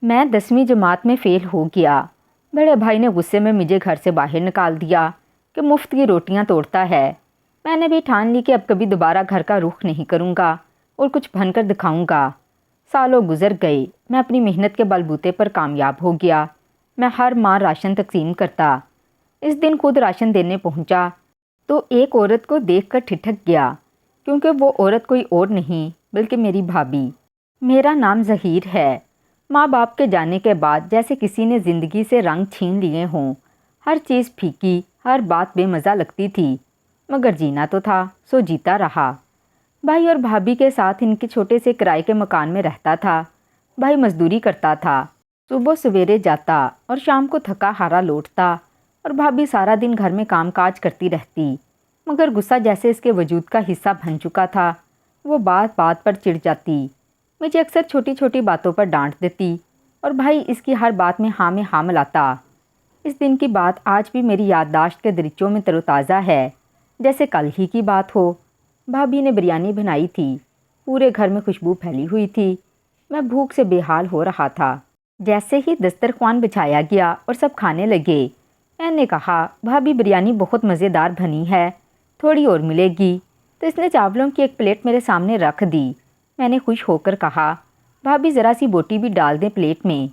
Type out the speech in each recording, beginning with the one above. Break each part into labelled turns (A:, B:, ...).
A: میں 10ویں جماعت میں فیل ہو گیا۔ بڑے بھائی نے غصے میں مجھے گھر سے باہر نکال دیا کہ مفت کی روٹیاں توڑتا ہے۔ میں نے بھی ٹھان لی کہ اب کبھی دوبارہ گھر کا رخ نہیں کروں گا اور کچھ بن کر دکھاؤں گا۔ سالوں گزر گئے، میں اپنی محنت کے بلبوتے پر کامیاب ہو گیا۔ میں ہر ماہ راشن تقسیم کرتا۔ اس دن خود راشن دینے پہنچا تو ایک عورت کو دیکھ کر ٹھٹک گیا، کیونکہ وہ عورت کوئی اور نہیں بلکہ میری بھابھی۔ میرا نام ظہیر ہے۔ ماں باپ کے جانے کے بعد جیسے کسی نے زندگی سے رنگ چھین لیے ہوں۔ ہر چیز پھیکی، ہر بات بے مزہ لگتی تھی، مگر جینا تو تھا، سو جیتا رہا۔ بھائی اور بھابھی کے ساتھ ان کے چھوٹے سے کرائے کے مکان میں رہتا تھا۔ بھائی مزدوری کرتا تھا، صبح سویرے جاتا اور شام کو تھکا ہارا لوٹتا، اور بھابھی سارا دن گھر میں کام کاج کرتی رہتی، مگر غصہ جیسے اس کے وجود کا حصہ بن چکا تھا۔ وہ بات بات پر چڑ جاتی، مجھے اکثر چھوٹی چھوٹی باتوں پر ڈانٹ دیتی، اور بھائی اس کی ہر بات میں ہاں ملاتا۔ اس دن کی بات آج بھی میری یادداشت کے دریچوں میں تر و تازہ ہے، جیسے کل ہی کی بات ہو۔ بھابھی نے بریانی بنائی تھی، پورے گھر میں خوشبو پھیلی ہوئی تھی۔ میں بھوک سے بے حال ہو رہا تھا۔ جیسے ہی دسترخوان بچھایا گیا اور سب کھانے لگے، میں نے کہا، بھابھی بریانی بہت مزیدار بنی ہے، تھوڑی اور ملے گی؟ تو اس نے چاولوں کی ایک پلیٹ میرے سامنے رکھ دی۔ میں نے خوش ہو کر کہا، بھابھی ذرا سی بوٹی بھی ڈال دیں پلیٹ میں۔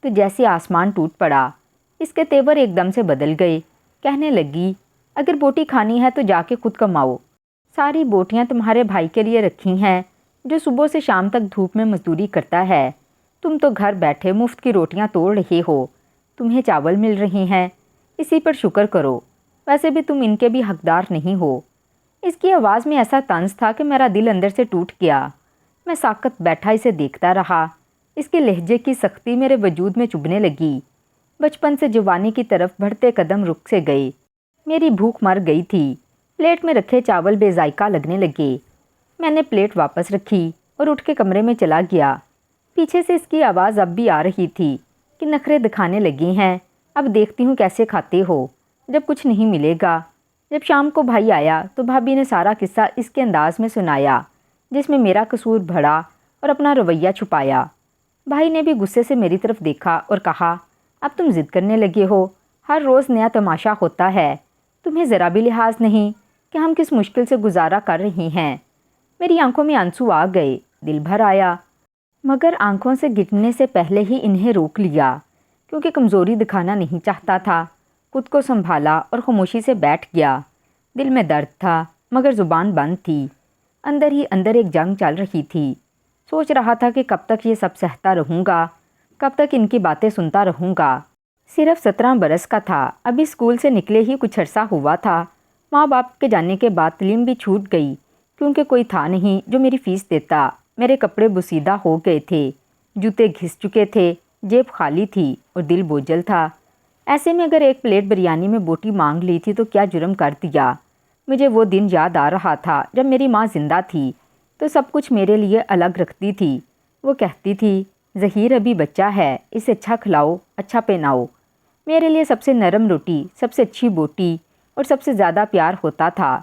A: تو جیسے آسمان ٹوٹ پڑا، اس کے تیور ایک دم سے بدل گئے۔ کہنے لگی، اگر بوٹی کھانی ہے تو جا کے خود کماؤ، ساری بوٹیاں تمہارے بھائی کے لیے رکھی ہیں جو صبح سے شام تک دھوپ میں مزدوری کرتا ہے۔ تم تو گھر بیٹھے مفت کی روٹیاں توڑ رہے ہو، تمہیں چاول مل رہے ہیں، اسی پر شکر کرو، ویسے بھی تم ان کے بھی حقدار نہیں ہو۔ اس کی آواز میں ایسا طنز تھا کہ میرا دل اندر سے ٹوٹ گیا۔ میں ساکت بیٹھا اسے دیکھتا رہا۔ اس کے لہجے کی سختی میرے وجود میں چبھنے لگی۔ بچپن سے جوانی کی طرف بڑھتے قدم رک سے گئے۔ میری بھوک مر گئی تھی۔ پلیٹ میں رکھے چاول بے ذائقہ لگنے لگے۔ میں نے پلیٹ واپس رکھی اور اٹھ کے کمرے میں چلا گیا۔ پیچھے سے اس کی آواز اب بھی آ رہی تھی کہ نخرے دکھانے لگے ہیں، اب دیکھتی ہوں کیسے کھاتے ہو جب کچھ نہیں ملے گا۔ جب شام کو بھائی آیا تو بھابھی نے سارا قصہ اس کے انداز میں سنایا جس میں میرا قصور بڑھا اور اپنا رویہ چھپایا۔ بھائی نے بھی غصے سے میری طرف دیکھا اور کہا، اب تم ضد کرنے لگے ہو، ہر روز نیا تماشا ہوتا ہے، تمہیں ذرا بھی لحاظ نہیں کہ ہم کس مشکل سے گزارا کر رہے ہیں۔ میری آنکھوں میں آنسو آ گئے، دل بھر آیا، مگر آنکھوں سے گرنے سے پہلے ہی انہیں روک لیا، کیونکہ کمزوری دکھانا نہیں چاہتا تھا۔ خود کو سنبھالا اور خاموشی سے بیٹھ گیا۔ دل میں درد تھا، مگر زبان بند تھی۔ اندر ہی اندر ایک جنگ چل رہی تھی۔ سوچ رہا تھا کہ کب تک یہ سب سہتا رہوں گا، کب تک ان کی باتیں سنتا رہوں گا۔ صرف 17 برس کا تھا، ابھی اسکول سے نکلے ہی کچھ عرصہ ہوا تھا۔ ماں باپ کے جانے کے بعد تعلیم بھی چھوٹ گئی، کیونکہ کوئی تھا نہیں جو میری فیس دیتا۔ میرے کپڑے بوسیدہ ہو گئے تھے، جوتے گھس چکے تھے، جیب خالی تھی اور دل بوجھل تھا۔ ایسے میں اگر ایک پلیٹ بریانی میں بوٹی مانگ لی تھی تو کیا جرم کر دیا۔ مجھے وہ دن یاد آ رہا تھا جب میری ماں زندہ تھی تو سب کچھ میرے لیے الگ رکھتی تھی۔ وہ کہتی تھی، ظہیر ابھی بچہ ہے، اسے اچھا کھلاؤ، اچھا پہناؤ۔ میرے لیے سب سے نرم روٹی، سب سے اچھی بوٹی اور سب سے زیادہ پیار ہوتا تھا۔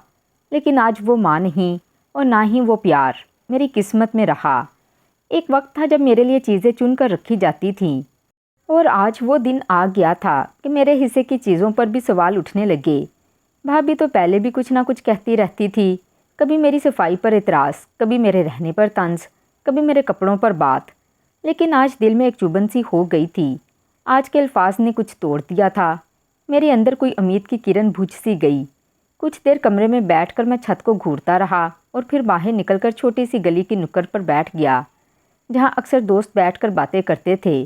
A: لیکن آج وہ ماں نہیں اور نہ ہی وہ پیار میری قسمت میں رہا۔ ایک وقت تھا جب میرے لیے چیزیں چن کر رکھی جاتی تھیں، اور آج وہ دن آ گیا تھا کہ میرے حصے کی چیزوں پر بھی سوال اٹھنے لگے۔ بھابھی تو پہلے بھی کچھ نہ کچھ کہتی رہتی تھی، کبھی میری صفائی پر اعتراض، کبھی میرے رہنے پر طنز، کبھی میرے کپڑوں پر بات، لیکن آج دل میں ایک چبھن سی ہو گئی تھی۔ آج کے الفاظ نے کچھ توڑ دیا تھا۔ میرے اندر کوئی امید کی کرن بجھ سی گئی۔ کچھ دیر کمرے میں بیٹھ کر میں چھت کو گھورتا رہا اور پھر باہر نکل کر چھوٹی سی گلی کی نکڑ پر بیٹھ گیا، جہاں اکثر دوست بیٹھ کر باتیں کرتے تھے،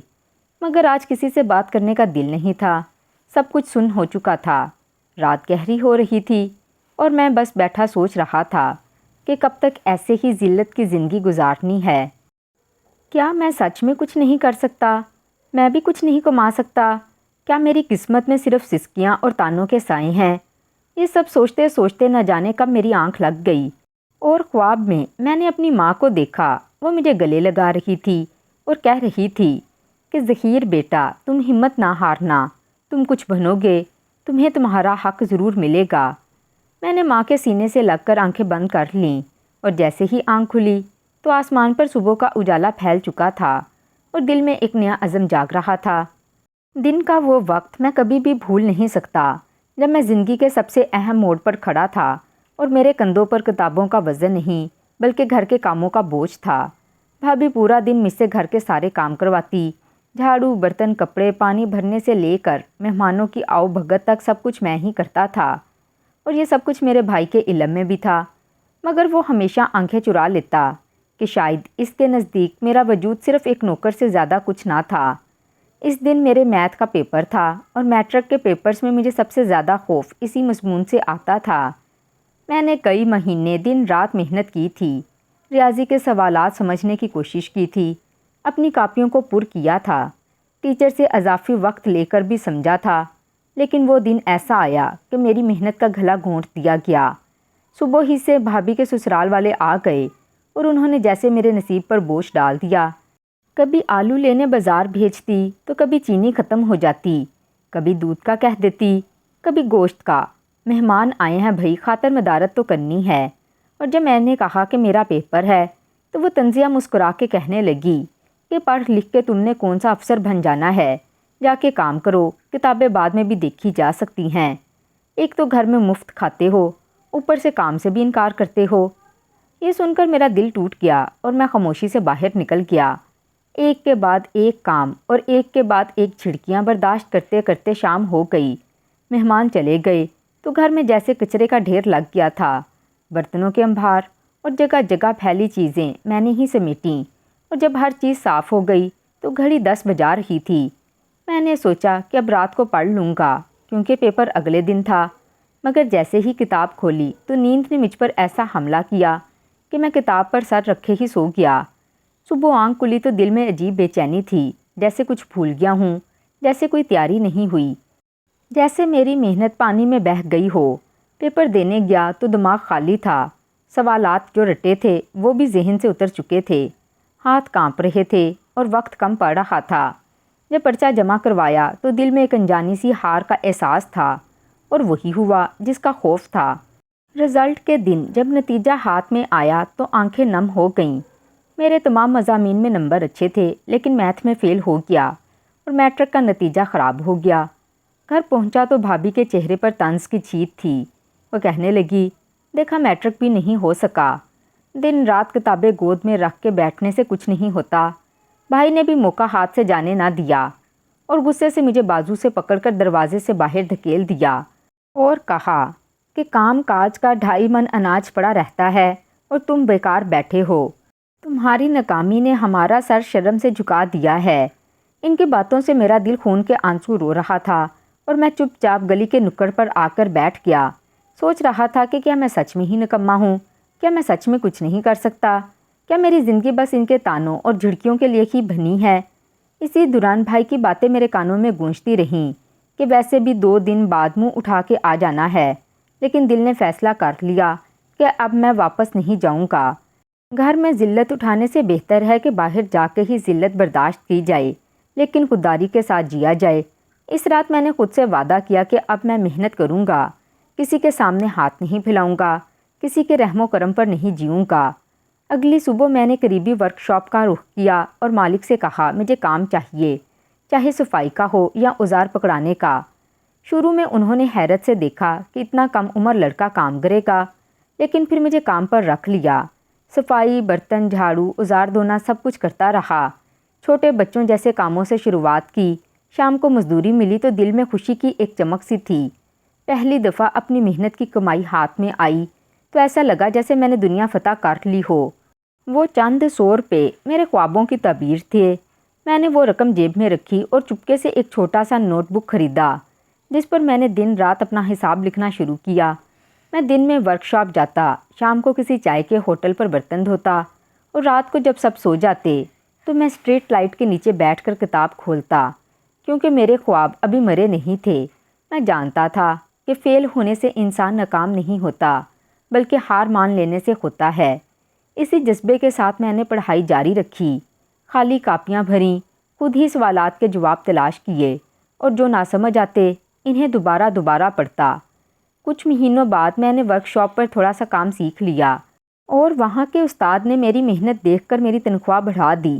A: مگر آج کسی سے بات کرنے کا دل نہیں تھا۔ سب کچھ سن ہو چکا تھا۔ رات گہری ہو رہی تھی اور میں بس بیٹھا سوچ رہا تھا کہ کب تک ایسے ہی ذلت کی زندگی گزارنی ہے۔ کیا میں سچ میں کچھ نہیں کر سکتا؟ میں بھی کچھ نہیں کما سکتا؟ کیا میری قسمت میں صرف سسکیاں اور تانوں کے سائے ہیں؟ یہ سب سوچتے سوچتے نہ جانے کب میری آنکھ لگ گئی، اور خواب میں نے اپنی ماں کو دیکھا۔ وہ مجھے گلے لگا رہی تھی اور کہہ رہی تھی کہ ظہیر بیٹا، تم ہمت نہ ہارنا، تم کچھ بنو گے، تمہیں تمہارا حق ضرور ملے گا۔ میں نے ماں کے سینے سے لگ کر آنکھیں بند کر لیں، اور جیسے ہی آنکھ کھلی تو آسمان پر صبح کا اجالا پھیل چکا تھا اور دل میں ایک نیا عزم جاگ رہا تھا۔ دن کا وہ وقت میں کبھی بھی بھول نہیں سکتا جب میں زندگی کے سب سے اہم موڑ پر کھڑا تھا اور میرے کندھوں پر کتابوں کا وزن نہیں بلکہ گھر کے کاموں کا بوجھ تھا۔ بھابھی پورا دن مجھ سے گھر کے سارے کام کرواتی، جھاڑو، برتن، کپڑے، پانی بھرنے سے لے کر مہمانوں کی آؤ بھگت تک سب کچھ میں ہی کرتا تھا، اور یہ سب کچھ میرے بھائی کے علم میں بھی تھا، مگر وہ ہمیشہ آنکھیں چرا لیتا کہ شاید اس کے نزدیک میرا وجود صرف ایک نوکر سے زیادہ کچھ نہ تھا۔ اس دن میرے میتھ کا پیپر تھا اور میٹرک کے پیپرز میں مجھے سب سے زیادہ خوف اسی مضمون سے آتا تھا۔ میں نے کئی مہینے دن رات محنت کی تھی، ریاضی کے سوالات سمجھنے کی کوشش کی تھی، اپنی کاپیوں کو پر کیا تھا، ٹیچر سے اضافی وقت لے کر بھی سمجھا تھا، لیکن وہ دن ایسا آیا کہ میری محنت کا گھلا گھونٹ دیا گیا۔ صبح ہی سے بھابھی کے سسرال والے آ گئے اور انہوں نے جیسے میرے نصیب پر بوجھ ڈال دیا۔ کبھی آلو لینے بازار بھیجتی تو کبھی چینی ختم ہو جاتی، کبھی دودھ کا کہہ دیتی، کبھی گوشت کا۔ مہمان آئے ہیں بھائی، خاطر مدارت تو کرنی ہے۔ اور جب میں نے کہا کہ میرا پیپر ہے تو وہ طنزیہ مسکرا کے کہنے لگی کہ پڑھ لکھ کے تم نے کون سا افسر بن جانا ہے، جا کے کام کرو، کتابیں بعد میں بھی دیکھی جا سکتی ہیں۔ ایک تو گھر میں مفت کھاتے ہو، اوپر سے کام سے بھی انکار کرتے ہو۔ یہ سن کر میرا دل ٹوٹ گیا اور میں خاموشی سے باہر نکل گیا۔ ایک کے بعد ایک کام اور ایک کے بعد ایک جھڑکیاں برداشت کرتے کرتے شام ہو گئی۔ مہمان چلے گئے تو گھر میں جیسے کچرے کا ڈھیر لگ گیا تھا۔ برتنوں کے انبار اور جگہ جگہ پھیلی چیزیں میں نے ہی سمیٹیں، اور جب ہر چیز صاف ہو گئی تو گھڑی 10 بجا رہی تھی۔ میں نے سوچا کہ اب رات کو پڑھ لوں گا کیونکہ پیپر اگلے دن تھا، مگر جیسے ہی کتاب کھولی تو نیند نے مجھ پر ایسا حملہ کیا کہ میں کتاب پر سر رکھے ہی سو گیا۔ صبح آنکھ کھلی تو دل میں عجیب بے چینی تھی، جیسے کچھ بھول گیا ہوں، جیسے کوئی تیاری نہیں ہوئی، جیسے میری محنت پانی میں بہہ گئی ہو۔ پیپر دینے گیا تو دماغ خالی تھا، سوالات جو رٹے تھے وہ بھی ذہن سے اتر چکے تھے، ہاتھ کانپ رہے تھے اور وقت کم پڑ رہا تھا۔ جب پرچہ جمع کروایا تو دل میں ایک انجانی سی ہار کا احساس تھا، اور وہی ہوا جس کا خوف تھا۔ رزلٹ کے دن جب نتیجہ ہاتھ میں آیا تو آنکھیں نم ہو گئیں۔ میرے تمام مضامین میں نمبر اچھے تھے، لیکن میتھ میں فیل ہو گیا اور میٹرک کا نتیجہ خراب ہو گیا۔ گھر پہنچا تو بھابھی کے چہرے پر طنز کی چھیٹ تھی۔ وہ کہنے لگی، دیکھا میٹرک بھی نہیں ہو سکا، دن رات کتابیں گود میں رکھ کے بیٹھنے سے کچھ نہیں ہوتا۔ بھائی نے بھی موقع ہاتھ سے جانے نہ دیا اور غصے سے مجھے بازو سے پکڑ کر دروازے سے باہر دھکیل دیا اور کہا کہ کام کاج کا 2.5 من اناج پڑا رہتا ہے اور تم بیکار بیٹھے ہو۔ تمہاری ناکامی نے ہمارا سر شرم سے جھکا دیا ہے۔ ان کی باتوں سے میرا دل خون کے آنسو رو رہا تھا اور میں چپ چاپ گلی کے نکڑ پر آ کر بیٹھ گیا۔ سوچ رہا تھا کہ کیا میں سچ میں ہی نکما ہوں؟ کیا میں سچ میں کچھ نہیں کر سکتا؟ کیا میری زندگی بس ان کے تانوں اور جھڑکیوں کے لیے ہی بنی ہے؟ اسی دوران بھائی کی باتیں میرے کانوں میں گونجتی رہیں کہ ویسے بھی 2 دن بعد منہ اٹھا کے آ جانا ہے، لیکن دل نے فیصلہ کر لیا کہ اب میں واپس نہیں جاؤں گا۔ گھر میں ذلت اٹھانے سے بہتر ہے کہ باہر جا کے ہی ذلت برداشت کی جائے، لیکن خودداری کے ساتھ جیا جائے۔ اس رات میں نے خود سے وعدہ کیا کہ اب میں محنت کروں گا، کسی کے سامنے ہاتھ نہیں پھیلاؤں گا، کسی کے رحم و کرم پر نہیں جیوں گا۔ اگلی صبح میں نے قریبی ورک شاپ کا رخ کیا اور مالک سے کہا مجھے کام چاہیے، چاہے صفائی کا ہو یا اوزار پکڑانے کا۔ شروع میں انہوں نے حیرت سے دیکھا کہ اتنا کم عمر لڑکا کام کرے گا، لیکن پھر مجھے کام پر رکھ لیا۔ صفائی، برتن، جھاڑو، اوزار دھونا سب کچھ کرتا رہا۔ چھوٹے بچوں جیسے کاموں سے شروعات کی۔ شام کو مزدوری ملی تو دل میں خوشی کی ایک چمک سی تھی۔ پہلی دفعہ اپنی محنت کی کمائی ہاتھ میں آئی تو ایسا لگا جیسے میں نے دنیا فتح کر لی ہو۔ وہ چند 100 روپے میرے خوابوں کی تعبیر تھے۔ میں نے وہ رقم جیب میں رکھی اور چپکے سے ایک چھوٹا سا نوٹ بک خریدا جس پر میں نے دن رات اپنا حساب لکھنا شروع کیا۔ میں دن میں ورک شاپ جاتا، شام کو کسی چائے کے ہوٹل پر برتن دھوتا اور رات کو جب سب سو جاتے تو میں اسٹریٹ لائٹ کے نیچے بیٹھ کر کتاب کھولتا، کیونکہ میرے خواب ابھی مرے نہیں تھے۔ میں جانتا تھا کہ فیل ہونے سے انسان ناکام نہیں ہوتا، بلکہ ہار مان لینے سے ہوتا ہے۔ اسی جذبے کے ساتھ میں نے پڑھائی جاری رکھی، خالی کاپیاں بھریں، خود ہی سوالات کے جواب تلاش کیے اور جو نہ سمجھ آتے انہیں دوبارہ پڑھتا۔ کچھ مہینوں بعد میں نے ورک شاپ پر تھوڑا سا کام سیکھ لیا اور وہاں کے استاد نے میری محنت دیکھ کر میری تنخواہ بڑھا دی۔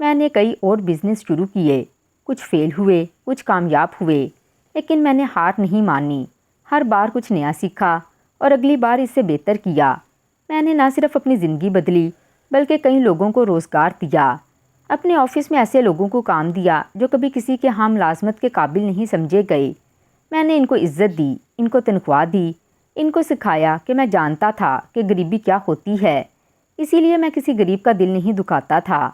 A: میں نے کئی اور بزنس شروع کیے، کچھ فیل ہوئے، کچھ کامیاب ہوئے، لیکن میں نے ہار نہیں مانی۔ ہر بار کچھ نیا سیکھا اور اگلی بار اس سے بہتر کیا۔ میں نے نہ صرف اپنی زندگی بدلی بلکہ کئی لوگوں کو روزگار دیا۔ اپنے آفس میں ایسے لوگوں کو کام دیا جو کبھی کسی کے ہاں ملازمت کے قابل نہیں سمجھے گئے۔ میں نے ان کو عزت دی، ان کو تنخواہ دی، ان کو سکھایا کہ میں جانتا تھا کہ غریبی کیا ہوتی ہے، اسی لیے میں کسی غریب کا دل نہیں دکھاتا تھا۔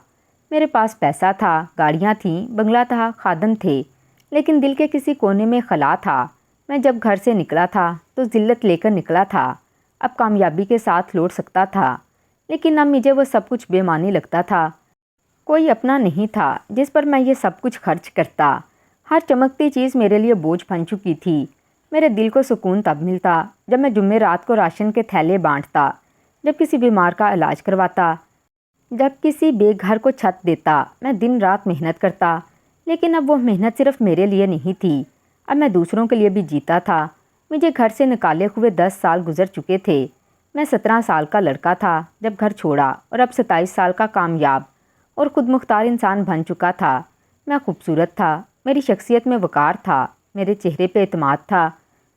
A: میرے پاس پیسہ تھا، گاڑیاں تھیں، بنگلہ تھا، خادم تھے، لیکن دل کے کسی کونے میں خلا تھا۔ میں جب گھر سے نکلا تھا تو ذلت لے کر نکلا تھا، اب کامیابی کے ساتھ لوٹ سکتا تھا، لیکن اب مجھے وہ سب کچھ بے معنی لگتا تھا۔ کوئی اپنا نہیں تھا جس پر میں یہ سب کچھ خرچ کرتا۔ ہر چمکتی چیز میرے لیے بوجھ بن چکی تھی۔ میرے دل کو سکون تب ملتا جب میں جمعہ رات کو راشن کے تھیلے بانٹتا، جب کسی بیمار کا علاج کرواتا، جب کسی بے گھر کو چھت دیتا۔ میں دن رات محنت کرتا، لیکن اب وہ محنت صرف میرے لیے نہیں تھی، اب میں دوسروں کے لیے بھی جیتا تھا۔ مجھے گھر سے نکالے ہوئے 10 سال گزر چکے تھے۔ میں 17 سال کا لڑکا تھا جب گھر چھوڑا اور اب 27 سال کا کامیاب اور خود مختار انسان بن چکا تھا۔ میں خوبصورت تھا، میری شخصیت میں وقار تھا، میرے چہرے پہ اعتماد تھا،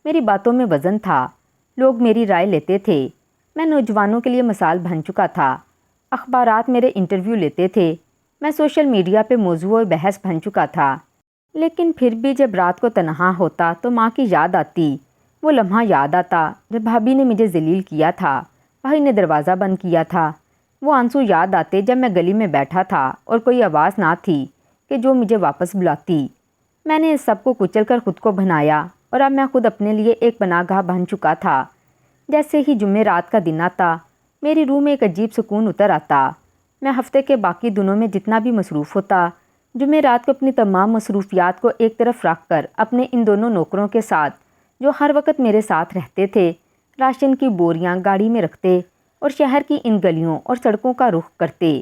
A: میری باتوں میں وزن تھا، لوگ میری رائے لیتے تھے۔ میں نوجوانوں کے لیے مثال بن چکا تھا، اخبارات میرے انٹرویو لیتے تھے، میں سوشل میڈیا پہ موضوع بحث بن چکا تھا۔ لیکن پھر بھی جب رات کو تنہا ہوتا تو ماں کی یاد آتی، وہ لمحہ یاد آتا جب بھابھی نے مجھے ذلیل کیا تھا، بھائی نے دروازہ بند کیا تھا۔ وہ آنسو یاد آتے جب میں گلی میں بیٹھا تھا اور کوئی آواز نہ تھی کہ جو مجھے واپس بلاتی۔ میں نے اس سب کو کچل کر خود کو بنایا اور اب میں خود اپنے لیے ایک پناہ گاہ بن چکا تھا۔ جیسے ہی جمعہ رات کا دن آتا، میری روح میں ایک عجیب سکون اتر آتا۔ میں ہفتے کے باقی دنوں میں جتنا بھی مصروف ہوتا، جمعہ رات کو اپنی تمام مصروفیات کو ایک طرف رکھ کر اپنے ان دونوں نوکروں کے ساتھ جو ہر وقت میرے ساتھ رہتے تھے، راشن کی بوریاں گاڑی میں رکھتے اور شہر کی ان گلیوں اور سڑکوں کا رخ کرتے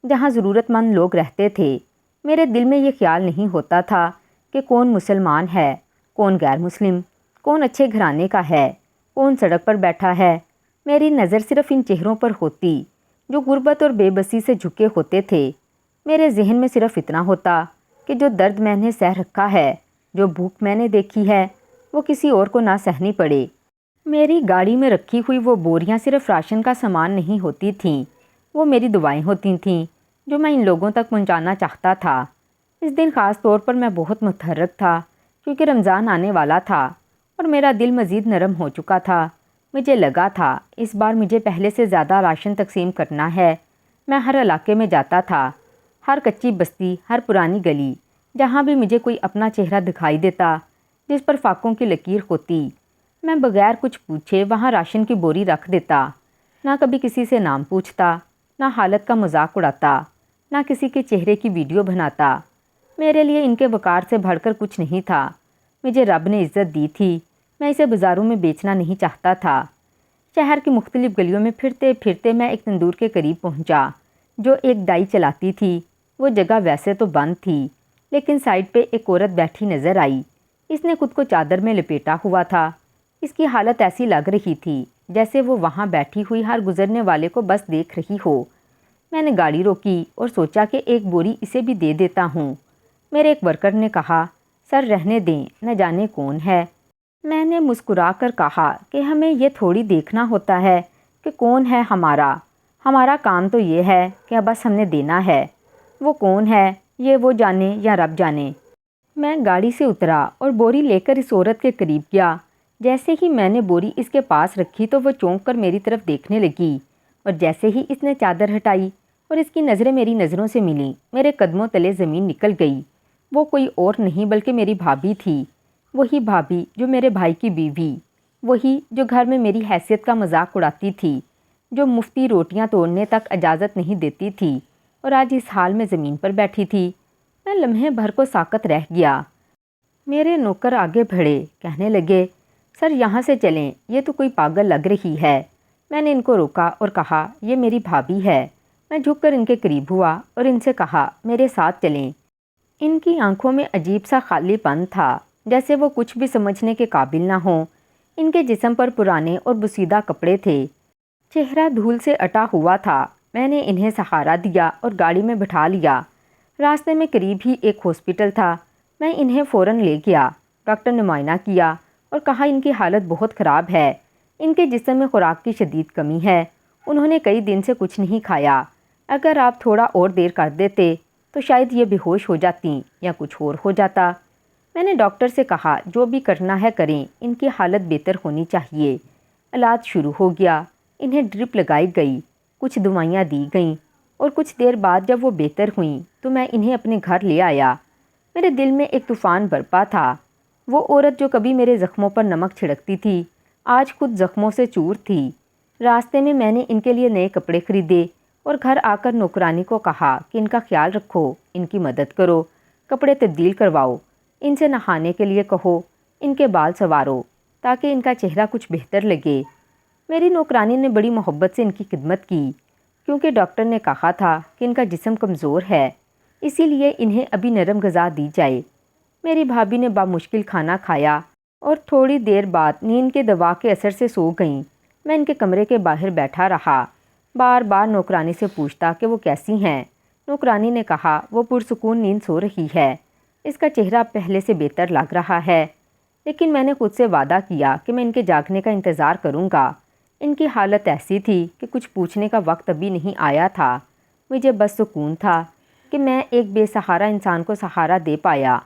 A: جہاں ضرورت مند لوگ رہتے تھے۔ میرے دل میں یہ خیال نہیں ہوتا تھا کہ کون مسلمان ہے، کون غیر مسلم، کون اچھے گھرانے کا ہے، کون سڑک پر بیٹھا ہے۔ میری نظر صرف ان چہروں پر ہوتی جو غربت اور بے بسی سے جھکے ہوتے تھے۔ میرے ذہن میں صرف اتنا ہوتا کہ جو درد میں نے سہ رکھا ہے، جو بھوک میں نے دیکھی ہے، وہ کسی اور کو نہ سہنی پڑے۔ میری گاڑی میں رکھی ہوئی وہ بوریاں صرف راشن کا سامان نہیں ہوتی تھیں، وہ میری دعائیں ہوتی تھیں جو میں ان لوگوں تک پہنچانا چاہتا تھا۔ اس دن خاص طور پر میں بہت متحرک تھا کیونکہ رمضان آنے والا تھا اور میرا دل مزید نرم ہو چکا تھا۔ مجھے لگا تھا اس بار مجھے پہلے سے زیادہ راشن تقسیم کرنا ہے۔ میں ہر علاقے میں جاتا تھا، ہر کچی بستی، ہر پرانی گلی، جہاں بھی مجھے کوئی اپنا چہرہ دکھائی دیتا جس پر فاقوں کی لکیر ہوتی، میں بغیر کچھ پوچھے وہاں راشن کی بوری رکھ دیتا۔ نہ کبھی کسی سے نام پوچھتا، نہ حالت کا مذاق اڑاتا، نہ کسی کے چہرے کی ویڈیو بناتا۔ میرے لیے ان کے وقار سے بڑھ کر کچھ نہیں تھا۔ مجھے رب نے عزت دی تھی، میں اسے بازاروں میں بیچنا نہیں چاہتا تھا۔ شہر کی مختلف گلیوں میں پھرتے پھرتے میں ایک تندور کے قریب پہنچا جو ایک دائی چلاتی تھی۔ وہ جگہ ویسے تو بند تھی، لیکن سائڈ پہ ایک عورت بیٹھی نظر آئی۔ اس نے خود کو چادر میں لپیٹا ہوا تھا۔ اس کی حالت ایسی لگ رہی تھی جیسے وہ وہاں بیٹھی ہوئی ہر گزرنے والے کو بس دیکھ رہی ہو۔ میں نے گاڑی روکی اور سوچا کہ ایک بوری اسے بھی دے دیتا ہوں۔ میرے ایک ورکر نے کہا، سر رہنے دیں، نہ جانے کون ہے۔ میں نے مسکرا کر کہا کہ ہمیں یہ تھوڑی دیکھنا ہوتا ہے کہ کون ہے ہمارا کام تو یہ ہے کہ بس ہم نے دینا ہے۔ وہ کون ہے یہ وہ جانے یا رب جانے۔ میں گاڑی سے اترا اور بوری لے کر اس عورت کے قریب گیا۔ جیسے ہی میں نے بوری اس کے پاس رکھی تو وہ چونک کر میری طرف دیکھنے لگی، اور جیسے ہی اس نے چادر ہٹائی اور اس کی نظریں میری نظروں سے ملیں، میرے قدموں تلے زمین نکل گئی۔ وہ کوئی اور نہیں بلکہ میری بھابھی تھی، وہی بھابھی جو میرے بھائی کی بیوی، وہی جو گھر میں میری حیثیت کا مذاق اڑاتی تھی، جو مفتی روٹیاں توڑنے تک اجازت نہیں دیتی تھی اور آج اس حال میں زمین پر بیٹھی تھی۔ میں لمحے بھر کو ساکت رہ گیا۔ میرے نوکر آگے بڑھے، کہنے لگے، سر یہاں سے چلیں، یہ تو کوئی پاگل لگ رہی ہے۔ میں نے ان کو روکا اور کہا، یہ میری بھابھی ہے۔ میں جھک کر ان کے قریب ہوا اور ان سے کہا، میرے ساتھ چلیں۔ ان کی آنکھوں میں عجیب سا خالی پن تھا، جیسے وہ کچھ بھی سمجھنے کے قابل نہ ہوں۔ ان کے جسم پر پرانے اور بسیدہ کپڑے تھے، چہرہ دھول سے اٹا ہوا تھا۔ میں نے انہیں سہارا دیا اور گاڑی میں بٹھا لیا۔ راستے میں قریب ہی ایک ہاسپٹل تھا، میں انہیں فوراً لے گیا۔ ڈاکٹر نے معائنہ کیا اور کہا ان کی حالت بہت خراب ہے، ان کے جسم میں خوراک کی شدید کمی ہے، انہوں نے کئی دن سے کچھ نہیں کھایا، اگر آپ تھوڑا اور دیر کر دیتے تو شاید یہ بے ہوش ہو جاتی یا کچھ اور ہو جاتا۔ میں نے ڈاکٹر سے کہا جو بھی کرنا ہے کریں، ان کی حالت بہتر ہونی چاہیے۔ علاج شروع ہو گیا، انہیں ڈرپ لگائی گئی، کچھ دوائیاں دی گئیں اور کچھ دیر بعد جب وہ بہتر ہوئیں تو میں انہیں اپنے گھر لے آیا۔ میرے دل میں ایک طوفان برپا تھا۔ وہ عورت جو کبھی میرے زخموں پر نمک چھڑکتی تھی آج خود زخموں سے چور تھی۔ راستے میں میں نے ان کے لیے نئے کپڑے خریدے اور گھر آ کر نوکرانی کو کہا کہ ان کا خیال رکھو، ان کی مدد کرو، کپڑے تبدیل کرواؤ، ان سے نہانے کے لیے کہو، ان کے بال سنوارو تاکہ ان کا چہرہ کچھ بہتر لگے۔ میری نوکرانی نے بڑی محبت سے ان کی خدمت کی، کیونکہ ڈاکٹر نے کہا تھا کہ ان کا جسم کمزور ہے، اسی لیے انہیں ابھی نرم غذا دی جائے۔ میری بھابھی نے بامشکل کھانا کھایا اور تھوڑی دیر بعد نیند کے دوا کے اثر سے سو گئیں۔ میں ان کے کمرے کے باہر بیٹھا رہا، بار بار نوکرانی سے پوچھتا کہ وہ کیسی ہیں۔ نوکرانی نے کہا وہ پرسکون نیند سو رہی ہے، اس کا چہرہ پہلے سے بہتر لگ رہا ہے۔ لیکن میں نے خود سے وعدہ کیا کہ میں ان کے جاگنے کا انتظار کروں گا۔ ان کی حالت ایسی تھی کہ کچھ پوچھنے کا وقت ابھی نہیں آیا تھا۔ مجھے بس سکون تھا کہ میں ایک بے سہارا انسان کو سہارا دے پایا۔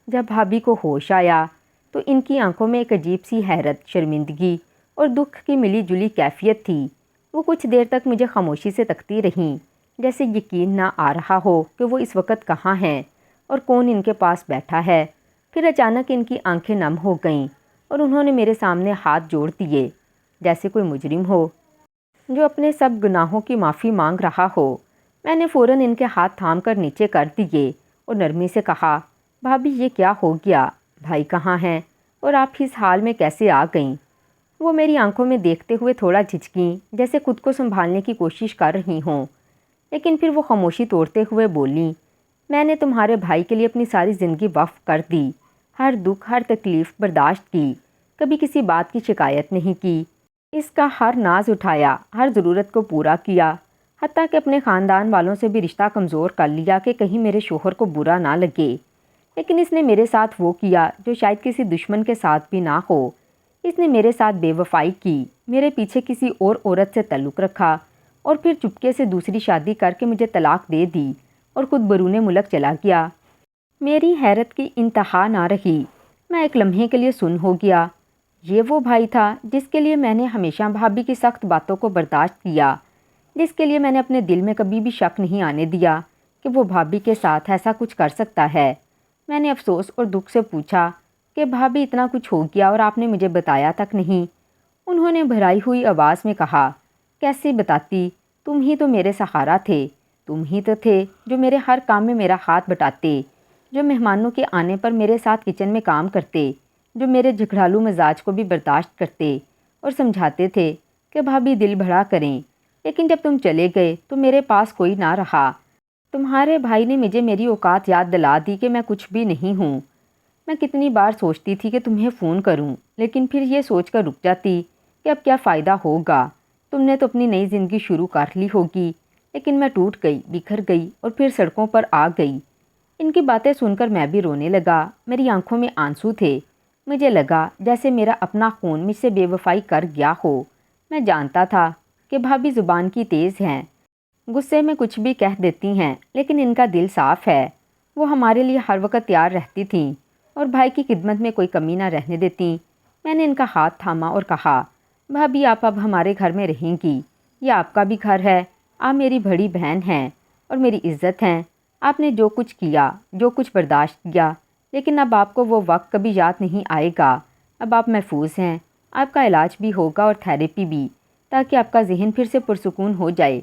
A: جب بھابھی کو ہوش آیا تو ان کی آنکھوں میں ایک عجیب سی حیرت، شرمندگی اور دکھ کی ملی جلی کیفیت تھی۔ وہ کچھ دیر تک مجھے خاموشی سے تکتی رہیں، جیسے یقین نہ آ رہا ہو کہ وہ اس وقت کہاں ہیں اور کون ان کے پاس بیٹھا ہے۔ پھر اچانک ان کی آنکھیں نم ہو گئیں اور انہوں نے میرے سامنے ہاتھ جوڑ دیے، جیسے کوئی مجرم ہو جو اپنے سب گناہوں کی معافی مانگ رہا ہو۔ میں نے فوراً ان کے ہاتھ تھام کر نیچے کر دیے اور نرمی سے کہا، بھابھی یہ کیا ہو گیا؟ بھائی کہاں ہیں اور آپ اس حال میں کیسے آ گئیں؟ وہ میری آنکھوں میں دیکھتے ہوئے تھوڑا جھجکیں، جیسے خود کو سنبھالنے کی کوشش کر رہی ہوں، لیکن پھر وہ خاموشی توڑتے ہوئے بولیں، میں نے تمہارے بھائی کے لیے اپنی ساری زندگی وقف کر دی، ہر دکھ ہر تکلیف برداشت کی، کبھی کسی بات کی شکایت نہیں کی، اس کا ہر ناز اٹھایا، ہر ضرورت کو پورا کیا، حتیٰ کہ اپنے خاندان والوں سے بھی رشتہ کمزور کر لیا کہ کہیں میرے شوہر کو برا نہ لگے۔ لیکن اس نے میرے ساتھ وہ کیا جو شاید کسی دشمن کے ساتھ بھی نہ ہو۔ اس نے میرے ساتھ بے وفائی کی، میرے پیچھے کسی اور عورت سے تعلق رکھا اور پھر چپکے سے دوسری شادی کر کے مجھے طلاق دے دی اور خود بیرون ملک چلا گیا۔ میری حیرت کی انتہا نہ رہی۔ میں ایک لمحے کے لیے سن ہو گیا۔ یہ وہ بھائی تھا جس کے لیے میں نے ہمیشہ بھابھی کی سخت باتوں کو برداشت کیا، جس کے لیے میں نے اپنے دل میں کبھی بھی شک نہیں آنے دیا کہ وہ بھابھی کے ساتھ ایسا کچھ کر سکتا ہے۔ میں نے افسوس اور دکھ سے پوچھا کہ بھابھی اتنا کچھ ہو گیا اور آپ نے مجھے بتایا تک نہیں۔ انہوں نے بھرائی ہوئی آواز میں کہا، کیسے بتاتی، تم ہی تو میرے سہارا تھے، تم ہی تو تھے جو میرے ہر کام میں میرا ہاتھ بٹاتے، جو مہمانوں کے آنے پر میرے ساتھ کچن میں کام کرتے، جو میرے جھگڑالو مزاج کو بھی برداشت کرتے اور سمجھاتے تھے کہ بھابھی دل بڑا کریں۔ لیکن جب تم چلے گئے تو میرے پاس کوئی نہ رہا۔ تمہارے بھائی نے مجھے میری اوقات یاد دلا دی کہ میں کچھ بھی نہیں ہوں۔ میں کتنی بار سوچتی تھی کہ تمہیں فون کروں، لیکن پھر یہ سوچ کر رک جاتی کہ اب کیا فائدہ ہوگا، تم نے تو اپنی نئی زندگی شروع کر لی ہوگی۔ لیکن میں ٹوٹ گئی، بکھر گئی اور پھر سڑکوں پر آ گئی۔ ان کی باتیں سن کر میں بھی رونے لگا، میری آنکھوں میں آنسو تھے۔ مجھے لگا جیسے میرا اپنا خون مجھ سے بے وفائی کر گیا ہو۔ میں جانتا تھا کہ بھابھی زبان کی تیز ہیں، غصے میں کچھ بھی کہہ دیتی ہیں، لیکن ان کا دل صاف ہے۔ وہ ہمارے لیے ہر وقت تیار رہتی تھیں اور بھائی کی خدمت میں کوئی کمی نہ رہنے دیتی۔ میں نے ان کا ہاتھ تھاما اور کہا، بھابھی آپ اب ہمارے گھر میں رہیں گی، یہ آپ کا بھی گھر ہے، آپ میری بڑی بہن ہیں اور میری عزت ہیں۔ آپ نے جو کچھ کیا، جو کچھ برداشت کیا، لیکن اب آپ کو وہ وقت کبھی یاد نہیں آئے گا۔ اب آپ محفوظ ہیں، آپ کا علاج بھی ہوگا اور تھیراپی بھی، تاکہ آپ کا ذہن پھر سے پرسکون ہو جائے۔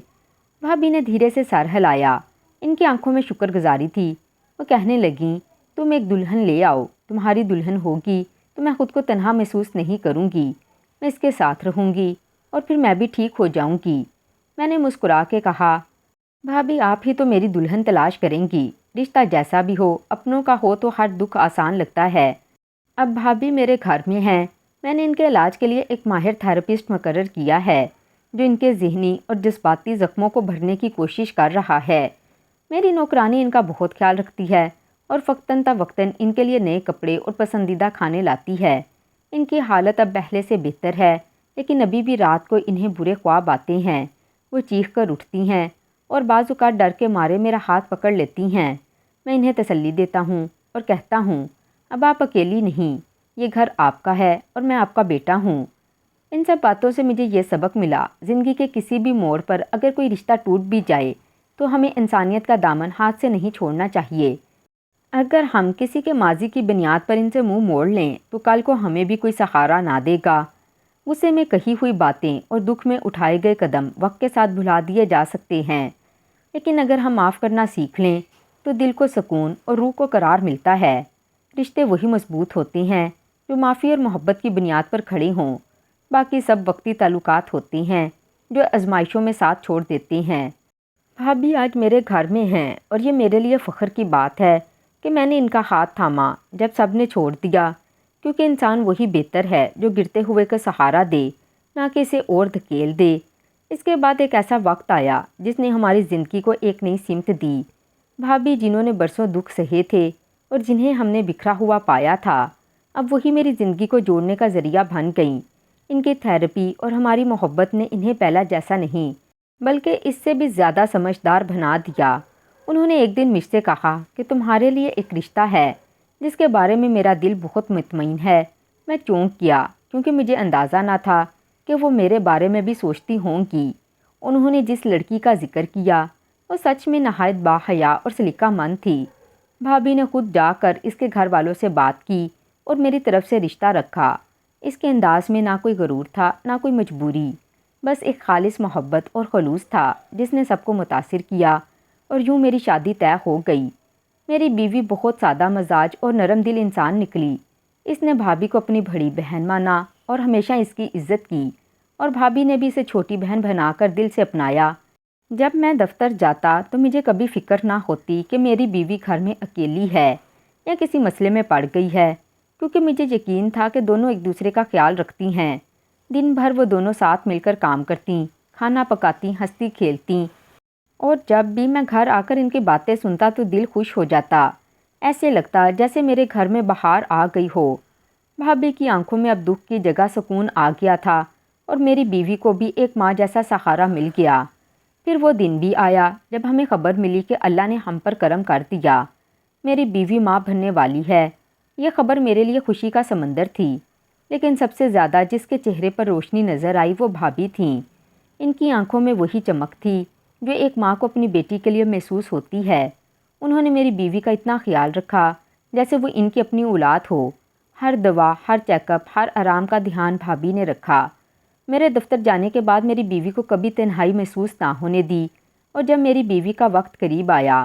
A: بھابھی نے دھیرے سے سر ہلایا، ان کی آنکھوں میں شکر گزاری تھی۔ وہ کہنے لگیں، تم ایک دلہن لے آؤ، تمہاری دلہن ہوگی تو میں خود کو تنہا محسوس نہیں کروں گی، میں اس کے ساتھ رہوں گی اور پھر میں بھی ٹھیک ہو جاؤں گی۔ میں نے مسکرا کے کہا، بھابھی آپ ہی تو میری دلہن تلاش کریں گی، رشتہ جیسا بھی ہو، اپنوں کا ہو تو ہر دکھ آسان لگتا ہے۔ اب بھابھی میرے گھر میں ہیں، میں نے ان کے علاج کے لیے ایک ماہر تھراپسٹ مقرر کیا ہے جو ان کے ذہنی اور جذباتی زخموں کو بھرنے کی کوشش کر رہا ہے۔ میری نوکرانی ان کا بہت خیال رکھتی ہے اور وقتاً تا وقتاً ان کے لیے نئے کپڑے اور پسندیدہ کھانے لاتی ہے۔ ان کی حالت اب پہلے سے بہتر ہے، لیکن ابھی بھی رات کو انہیں برے خواب آتے ہیں۔ وہ چیخ کر اٹھتی ہیں اور بعض اوقات ڈر کے مارے میرا ہاتھ پکڑ لیتی ہیں۔ میں انہیں تسلی دیتا ہوں اور کہتا ہوں، اب آپ اکیلی نہیں، یہ گھر آپ کا ہے اور میں آپ کا بیٹا ہوں۔ ان سب باتوں سے مجھے یہ سبق ملا، زندگی کے کسی بھی موڑ پر اگر کوئی رشتہ ٹوٹ بھی جائے تو ہمیں انسانیت کا دامن ہاتھ سے نہیں چھوڑنا چاہیے۔ اگر ہم کسی کے ماضی کی بنیاد پر ان سے منہ موڑ لیں تو کل کو ہمیں بھی کوئی سہارا نہ دے گا۔ غصے میں کہی ہوئی باتیں اور دکھ میں اٹھائے گئے قدم وقت کے ساتھ بھلا دیے جا سکتے ہیں، لیکن اگر ہم معاف کرنا سیکھ لیں تو دل کو سکون اور روح کو قرار ملتا ہے۔ رشتے وہی مضبوط ہوتے ہیں جو معافی اور محبت کی بنیاد پر کھڑے ہوں۔ باقی سب وقتی تعلقات ہوتے ہیں جو آزمائشوں میں ساتھ چھوڑ دیتے ہیں۔ بھابھی آج میرے گھر میں ہیں اور یہ میرے لیے فخر کی بات ہے کہ میں نے ان کا ہاتھ تھاما جب سب نے چھوڑ دیا، کیونکہ انسان وہی بہتر ہے جو گرتے ہوئے کا سہارا دے، نہ کہ اسے اور دھکیل دے۔ اس کے بعد ایک ایسا وقت آیا جس نے ہماری زندگی کو ایک نئی سمت دی۔ بھابھی جنہوں نے برسوں دکھ سہے تھے اور جنہیں ہم نے بکھرا ہوا پایا تھا، اب وہی میری زندگی کو جوڑنے کا ذریعہ بن گئیں۔ ان کی تھیراپی اور ہماری محبت نے انہیں پہلا جیسا نہیں بلکہ اس سے بھی زیادہ سمجھدار بنا دیا۔ انہوں نے ایک دن مجھ سے کہا کہ تمہارے لیے ایک رشتہ ہے جس کے بارے میں میرا دل بہت مطمئن ہے۔ میں چونک گیا کیونکہ مجھے اندازہ نہ تھا کہ وہ میرے بارے میں بھی سوچتی ہوں گی۔ انہوں نے جس لڑکی کا ذکر کیا وہ سچ میں نہایت باحیا اور سلیقہ مند تھی۔ بھابھی نے خود جا کر اس کے گھر والوں سے بات کی اور میری طرف سے رشتہ رکھا۔ اس کے انداز میں نہ کوئی غرور تھا نہ کوئی مجبوری، بس ایک خالص محبت اور خلوص تھا جس نے سب کو متاثر کیا، اور یوں میری شادی طے ہو گئی۔ میری بیوی بہت سادہ مزاج اور نرم دل انسان نکلی۔ اس نے بھابھی کو اپنی بڑی بہن مانا اور ہمیشہ اس کی عزت کی، اور بھابھی نے بھی اسے چھوٹی بہن بنا کر دل سے اپنایا۔ جب میں دفتر جاتا تو مجھے کبھی فکر نہ ہوتی کہ میری بیوی گھر میں اکیلی ہے یا کسی مسئلے میں پڑ گئی ہے، کیونکہ مجھے یقین تھا کہ دونوں ایک دوسرے کا خیال رکھتی ہیں۔ دن بھر وہ دونوں ساتھ مل کر کام کرتی، کھانا پکاتی، ہنستی کھیلتی، اور جب بھی میں گھر آ کر ان کی باتیں سنتا تو دل خوش ہو جاتا۔ ایسے لگتا جیسے میرے گھر میں بہار آ گئی ہو۔ بھابھی کی آنکھوں میں اب دکھ کی جگہ سکون آ گیا تھا، اور میری بیوی کو بھی ایک ماں جیسا سہارا مل گیا۔ پھر وہ دن بھی آیا جب ہمیں خبر ملی کہ اللہ نے ہم پر کرم کر دیا، میری بیوی ماں بننے والی ہے۔ یہ خبر میرے لیے خوشی کا سمندر تھی، لیکن سب سے زیادہ جس کے چہرے پر روشنی نظر آئی وہ بھابھی تھیں۔ ان کی آنکھوں میں وہی چمک تھی جو ایک ماں کو اپنی بیٹی کے لیے محسوس ہوتی ہے۔ انہوں نے میری بیوی کا اتنا خیال رکھا جیسے وہ ان کی اپنی اولاد ہو۔ ہر دوا، ہر چیک اپ، ہر آرام کا دھیان بھابھی نے رکھا۔ میرے دفتر جانے کے بعد میری بیوی کو کبھی تنہائی محسوس نہ ہونے دی، اور جب میری بیوی کا وقت قریب آیا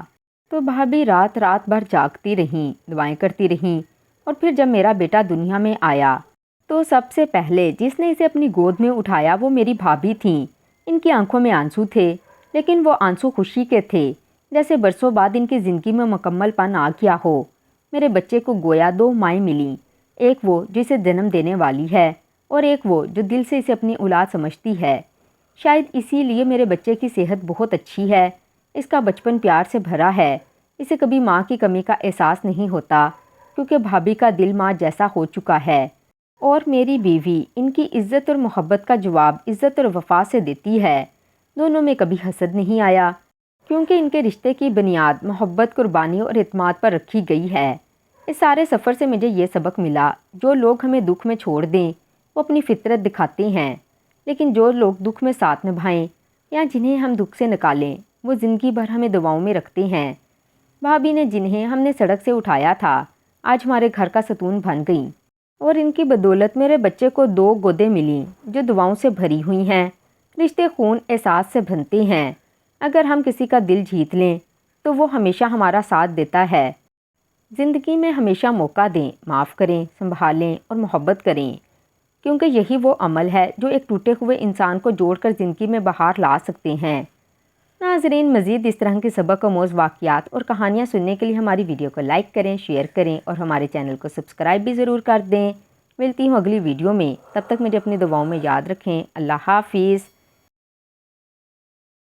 A: تو بھابھی رات بھر جاگتی رہیں، دعائیں کرتی رہیں، اور پھر جب میرا بیٹا دنیا میں آیا تو سب سے پہلے جس نے اسے اپنی گود میں اٹھایا وہ میری بھابھی تھیں۔ ان کی آنکھوں میں آنسو تھے، لیکن وہ آنسو خوشی کے تھے، جیسے برسوں بعد ان کی زندگی میں مکمل پن آ گیا ہو۔ میرے بچے کو گویا دو مائیں ملیں، ایک وہ جو اسے جنم دینے والی ہے، اور ایک وہ جو دل سے اسے اپنی اولاد سمجھتی ہے۔ شاید اسی لیے میرے بچے کی صحت بہت اچھی ہے۔ اس کا بچپن پیار سے بھرا ہے، اسے کبھی ماں کی کمی کا احساس نہیں ہوتا، کیونکہ بھابھی کا دل ماں جیسا ہو چکا ہے، اور میری بیوی ان کی عزت اور محبت کا جواب عزت اور وفا سے دیتی ہے۔ دونوں میں کبھی حسد نہیں آیا، کیونکہ ان کے رشتے کی بنیاد محبت، قربانی اور اعتماد پر رکھی گئی ہے۔ اس سارے سفر سے مجھے یہ سبق ملا، جو لوگ ہمیں دکھ میں چھوڑ دیں وہ اپنی فطرت دکھاتے ہیں، لیکن جو لوگ دکھ میں ساتھ نبھائیں یا جنہیں ہم دکھ سے نکالیں وہ زندگی بھر ہمیں دعاؤں میں رکھتے ہیں۔ بھابھی نے جنہیں ہم نے سڑک سے اٹھایا تھا آج ہمارے گھر کا ستون بن گئیں، اور ان کی بدولت میرے بچے کو دو گودیں ملیں جو دعاؤں سے بھری ہوئی ہیں۔ رشتے خون احساس سے بنتے ہیں۔ اگر ہم کسی کا دل جیت لیں تو وہ ہمیشہ ہمارا ساتھ دیتا ہے۔ زندگی میں ہمیشہ موقع دیں، معاف کریں، سنبھالیں اور محبت کریں، کیونکہ یہی وہ عمل ہے جو ایک ٹوٹے ہوئے انسان کو جوڑ کر زندگی میں بہار لا سکتے ہیں۔ ناظرین، مزید اس طرح کے سبق آموز واقعات اور کہانیاں سننے کے لیے ہماری ویڈیو کو لائک کریں، شیئر کریں اور ہمارے چینل کو سبسکرائب بھی ضرور کر دیں۔ ملتی ہوں اگلی ویڈیو میں، تب تک مجھے اپنی دعاؤں میں یاد رکھیں۔ اللہ حافظ۔